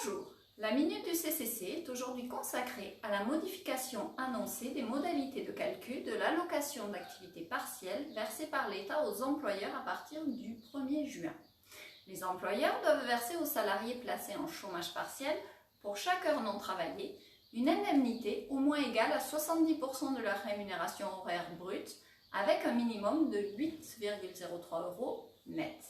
Bonjour, la Minute du CCC est aujourd'hui consacrée à la modification annoncée des modalités de calcul de l'allocation d'activité partielle versée par l'État aux employeurs à partir du 1er juin. Les employeurs doivent verser aux salariés placés en chômage partiel, pour chaque heure non travaillée, une indemnité au moins égale à 70% de leur rémunération horaire brute, avec un minimum de 8,03 € net.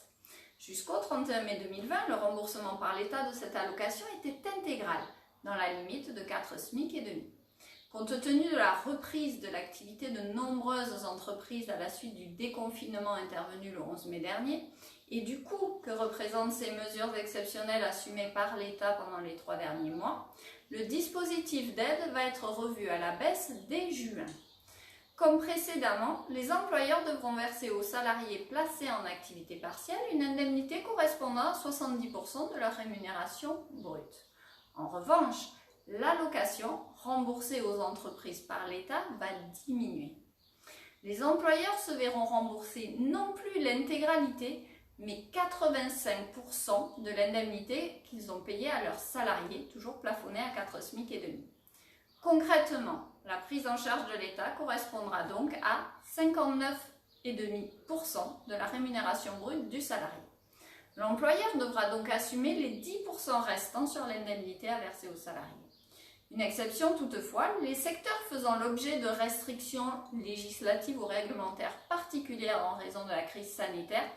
Jusqu'au 31 mai 2020, le remboursement par l'État de cette allocation était intégral, dans la limite de 4 SMIC et demi. Compte tenu de la reprise de l'activité de nombreuses entreprises à la suite du déconfinement intervenu le 11 mai dernier et du coût que représentent ces mesures exceptionnelles assumées par l'État pendant les 3 derniers mois, le dispositif d'aide va être revu à la baisse dès juin. Comme précédemment, les employeurs devront verser aux salariés placés en activité partielle une indemnité correspondant à 70% de leur rémunération brute. En revanche, l'allocation remboursée aux entreprises par l'État va diminuer. Les employeurs se verront rembourser non plus l'intégralité, mais 85% de l'indemnité qu'ils ont payée à leurs salariés, toujours plafonnée à 4 SMIC et demi. Concrètement, la prise en charge de l'État correspondra donc à 59,5% de la rémunération brute du salarié. L'employeur devra donc assumer les 10% restants sur l'indemnité à verser aux salariés. Une exception toutefois, les secteurs faisant l'objet de restrictions législatives ou réglementaires particulières en raison de la crise sanitaire,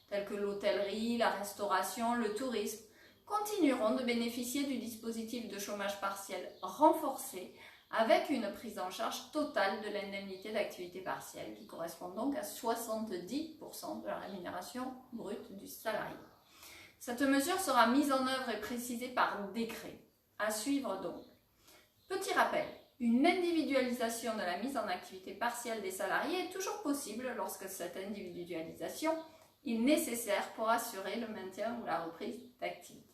telles que l'hôtellerie, la restauration, le tourisme, continueront de bénéficier du dispositif de chômage partiel renforcé avec une prise en charge totale de l'indemnité d'activité partielle qui correspond donc à 70% de la rémunération brute du salarié. Cette mesure sera mise en œuvre et précisée par décret. À suivre donc. Petit rappel, une individualisation de la mise en activité partielle des salariés est toujours possible lorsque cette individualisation est nécessaire pour assurer le maintien ou la reprise d'activité.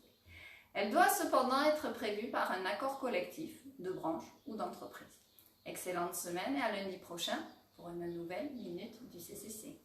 Elle doit cependant être prévue par un accord collectif de branche ou d'entreprise. Excellente semaine et à lundi prochain pour une nouvelle Minute du CCC.